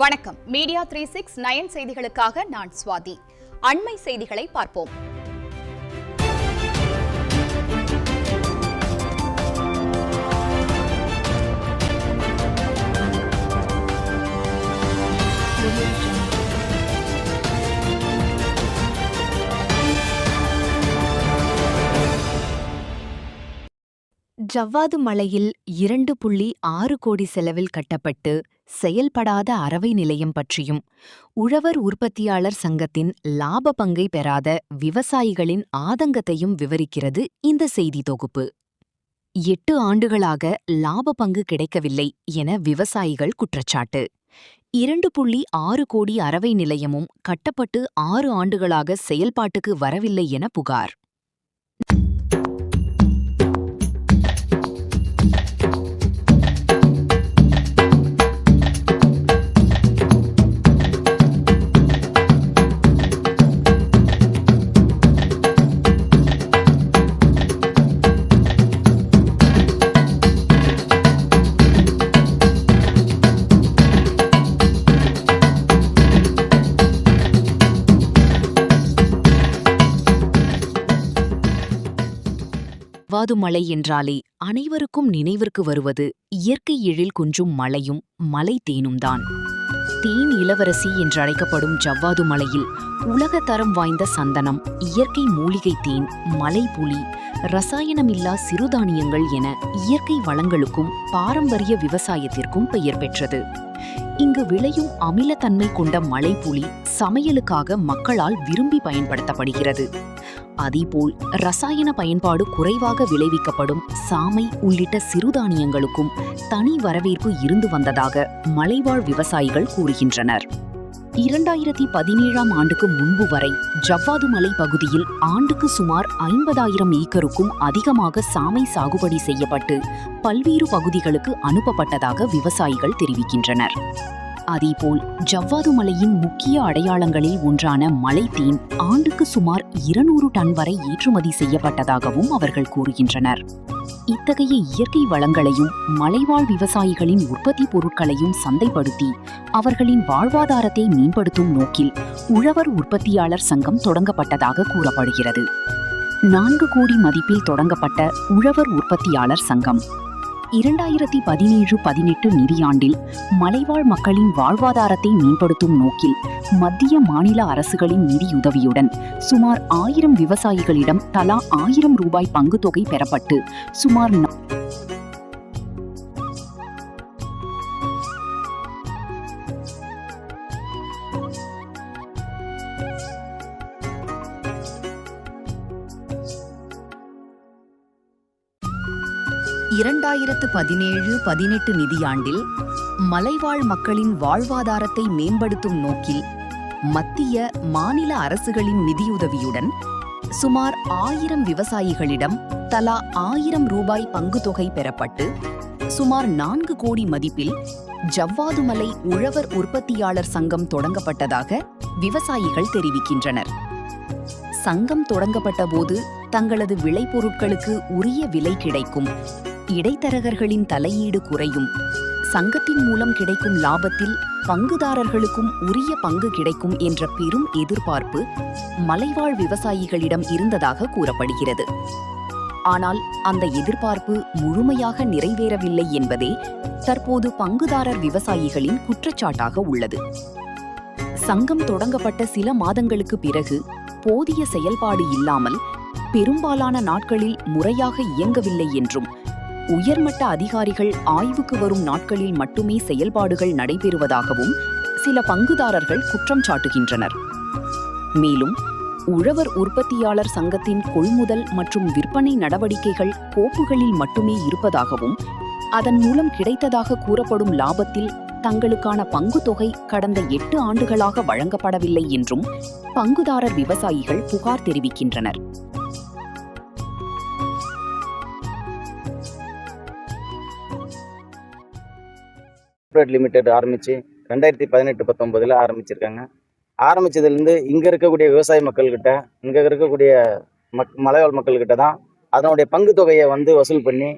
வணக்கம். மீடியா 369 செய்திகளுக்காக நான் சுவாதி. அண்மை செய்திகளை பார்ப்போம். ஜவ்வாது மலையில் 2.6 கோடி செலவில் கட்டப்பட்டு செயல்படாத அரவை நிலையம் பற்றியும் உழவர் உற்பத்தியாளர் சங்கத்தின் லாப பங்கை பெறாத விவசாயிகளின் ஆதங்கத்தையும் விவரிக்கிறது இந்த செய்தி தொகுப்பு. 8 ஆண்டுகளாக லாப பங்கு கிடைக்கவில்லை என விவசாயிகள் குற்றச்சாட்டு. 2.6 கோடி அரவை நிலையமும் கட்டப்பட்டு 6 ஆண்டுகளாக செயல்பாட்டுக்கு வரவில்லை என புகார். ஜவ்வாது மலை என்றாலே அனைவருக்கும் நினைவிற்கு வருவது இயற்கை எழில் கொஞ்சும் மலையும் மலை தேனும்தான். தேன் இளவரசி என்றழைக்கப்படும் ஜவ்வாது மலையில் உலகத்தரம் வாய்ந்த சந்தனம், இயற்கை மூலிகை தேன், மலைப்புலி, ரசாயனமில்லா சிறுதானியங்கள் என இயற்கை வளங்களுக்கும் பாரம்பரிய விவசாயத்திற்கும் பெயர் பெற்றது. இங்கு விளையும் அமிலத்தன்மை கொண்ட மலைப்புலி சமையலுக்காக மக்களால் விரும்பி பயன்படுத்தப்படுகிறது. அதேபோல் ரசாயன பயன்பாடு குறைவாக விளைவிக்கப்படும் சாமை உள்ளிட்ட சிறுதானியங்களுக்கும் தனி வரவேற்பு இருந்து வந்ததாக மலைவாழ் விவசாயிகள் கூறுகின்றனர். 2017ஆம் ஆண்டுக்கு முன்பு வரை ஜவ்வாது மலை பகுதியில் ஆண்டுக்கு சுமார் 50,000 ஏக்கருக்கும் அதிகமாக சாமை சாகுபடி செய்யப்பட்டு பல்வேறு பகுதிகளுக்கு அனுப்பப்பட்டதாக விவசாயிகள் தெரிவிக்கின்றனர். அதேபோல் ஜவ்வாது மலையின் முக்கிய அடையாளங்களில் ஒன்றான மலைத்தேன் ஆண்டுக்கு சுமார் 200 டன் வரை ஏற்றுமதி செய்யப்பட்டதாகவும் அவர்கள் கூறுகின்றனர். இத்தகைய இயற்கை வளங்களையும் மலைவாழ் விவசாயிகளின் உற்பத்தி பொருட்களையும் சந்தைப்படுத்தி அவர்களின் வாழ்வாதாரத்தை மேம்படுத்தும் நோக்கில் உழவர் உற்பத்தியாளர் சங்கம் தொடங்கப்பட்டதாக கூறப்படுகிறது. 4 கோடி மதிப்பில் தொடங்கப்பட்ட உழவர் உற்பத்தியாளர் சங்கம் 2017-18 நிதியாண்டில் மலைவாழ் மக்களின் வாழ்வாதாரத்தை மேம்படுத்தும் நோக்கில் மத்திய மாநில அரசுகளின் நிதியுதவியுடன் சுமார் 1000 விவசாயிகளிடம் தலா 1000 ரூபாய் பங்குத்தொகை பெறப்பட்டு சுமார் 2017-18 நிதியாண்டில் மலைவாழ் மக்களின் வாழ்வாதாரத்தை மேம்படுத்தும் நோக்கில் மத்திய மாநில அரசுகளின் நிதியுதவியுடன் சுமார் 1000 விவசாயிகளிடம் தலா 1000 ரூபாய் பங்குத்தொகை பெறப்பட்டு சுமார் 4 கோடி மதிப்பில் ஜவ்வாது மலை உழவர் உற்பத்தியாளர் சங்கம் தொடங்கப்பட்டதாக விவசாயிகள் தெரிவிக்கின்றனர். சங்கம் தொடங்கப்பட்ட போது தங்களது விளைபொருட்களுக்கு உரிய விலை கிடைக்கும், இடைத்தரகர்களின் தலையீடு குறையும், சங்கத்தின் மூலம் கிடைக்கும் லாபத்தில் பங்குதாரர்களுக்கும் உரிய பங்கு கிடைக்கும் என்ற பெரும் எதிர்பார்ப்பு மலைவாழ் விவசாயிகளிடம் இருந்ததாக கூறப்படுகிறது. ஆனால் அந்த எதிர்பார்ப்பு முழுமையாக நிறைவேறவில்லை என்பதே தற்போது பங்குதாரர் விவசாயிகளின் குற்றச்சாட்டாக உள்ளது. சங்கம் தொடங்கப்பட்ட சில மாதங்களுக்கு பிறகு போதிய செயல்பாடு இல்லாமல் பெரும்பாலான நாட்களில் முறையாக இயங்கவில்லை என்றும் உயர்மட்ட அதிகாரிகள் ஆய்வுக்கு வரும் நாட்களில் மட்டுமே செயல்பாடுகள் நடைபெறுவதாகவும் சில பங்குதாரர்கள் குற்றம் சாட்டுகின்றனர். மேலும் உழவர் உற்பத்தியாளர் சங்கத்தின் கொள்முதல் மற்றும் விற்பனை நடவடிக்கைகள் கோப்புகளில் மட்டுமே இருப்பதாகவும் அதன் மூலம் கிடைத்ததாக கூறப்படும் லாபத்தில் தங்களுக்கான பங்குத்தொகை கடந்த 8 ஆண்டுகளாக வழங்கப்படவில்லை என்றும் பங்குதாரர் விவசாயிகள் புகார் தெரிவிக்கின்றனர். லிமிடெட் ஆரம்பிச்சு 2018-19 ஆரம்பிச்சிருக்காங்க. ஆரம்பிச்சதுலேருந்து இங்கே இருக்கக்கூடிய விவசாய மக்கள்கிட்ட, இங்கே இருக்கக்கூடிய மலைவாழ் மக்கள்கிட்ட தான் அதனுடைய பங்கு தொகையை வசூல் பண்ணி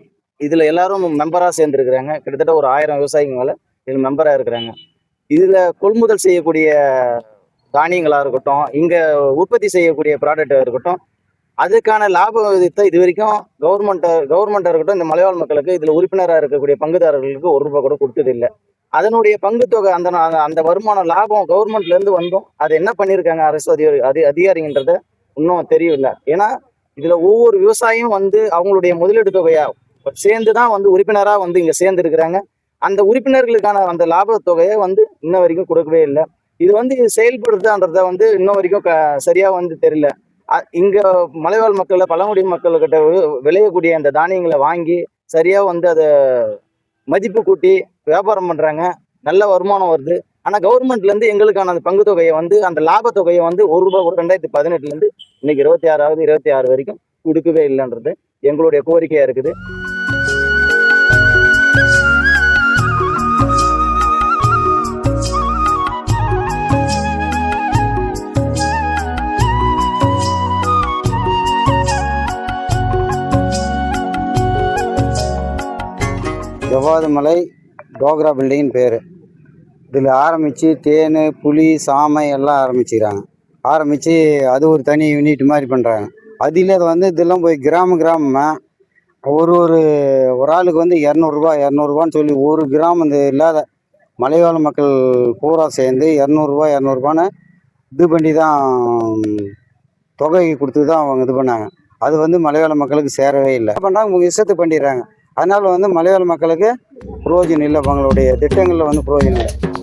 இதில் எல்லாரும் மெம்பராக சேர்ந்துருக்குறாங்க. கிட்டத்தட்ட ஒரு 1000 விவசாயிங்க மேலே இதில் மெம்பராக இருக்கிறாங்க. இதில் கொள்முதல் செய்யக்கூடிய தானியங்களாக இருக்கட்டும், இங்கே உற்பத்தி செய்யக்கூடிய ப்ராடக்டாக இருக்கட்டும், அதுக்கான லாப விகிதத்தை இது வரைக்கும் கவர்மெண்ட்டாக இருக்கட்டும், இந்த மலைவாழ் மக்களுக்கு இதில் உறுப்பினராக இருக்கக்கூடிய பங்குதாரர்களுக்கு ₹1 கூட கொடுத்ததில்லை. அதனுடைய பங்குத்தொகை அந்த அந்த வருமானம் லாபம் கவர்மெண்ட்லேருந்து வந்தும் அது என்ன பண்ணியிருக்காங்க அரசு அதிகாரிங்கன்றத இன்னும் தெரியவில்லை. ஏன்னா இதில் ஒவ்வொரு விவசாயியும் வந்து அவங்களுடைய முதலீடு தொகையாக சேர்ந்து தான் வந்து உறுப்பினராக வந்து இங்கே சேர்ந்துருக்கிறாங்க. அந்த உறுப்பினர்களுக்கான அந்த லாப தொகையை வந்து இன்ன வரைக்கும் கொடுக்கவே இல்லை. இது வந்து செயல்படுறதுன்றத வந்து இன்ன வரைக்கும் சரியாக வந்து தெரியல. இங்கே மலைவாழ் மக்கள் பழங்குடி மக்கள்கிட்ட விளையக்கூடிய அந்த தானியங்களை வாங்கி சரியாக வந்து அதை மதிப்பு கூட்டி வியாபாரம் பண்ணுறாங்க. நல்ல வருமானம் வருது. ஆனால் கவர்மெண்ட்லேருந்து எங்களுக்கான அந்த பங்கு தொகையை வந்து அந்த லாப தொகையை வந்து ₹1 கூட 2018 இன்னைக்கு 26 வரைக்கும் கொடுக்கவே இல்லைன்றது எங்களுடைய கோரிக்கையாக இருக்குது. ஜவ்வாது மலை டோக்ரா பில்டிங்னு பேர். இதில் ஆரம்பித்து தேன், புளி, சாமை எல்லாம் ஆரம்பித்து அது ஒரு தனி யூனிட் மாதிரி பண்ணுறாங்க. அதில் வந்து இதெல்லாம் போய் கிராமமாக ஒரு ஆளுக்கு வந்து இரநூறுபான்னு சொல்லி ஒரு கிராமம் இந்த இல்லாத மலைவாழ் மக்கள் பூரா சேர்ந்து இரநூறுபான்னு இது பண்ணி தான் தொகை கொடுத்து தான் அவங்க இது பண்ணாங்க. அது வந்து மலைவாழ் மக்களுக்கு சேரவே இல்லை. என்ன பண்ணுறாங்க, உங்கள் இஷ்டத்தை பண்ணிடுறாங்க. அதனால் வந்து மலைவாழ் மக்களுக்கு பிரயோஜனம் இல்லை. அவங்களுடைய திட்டங்களில் வந்து பிரயோஜனம் இல்லை.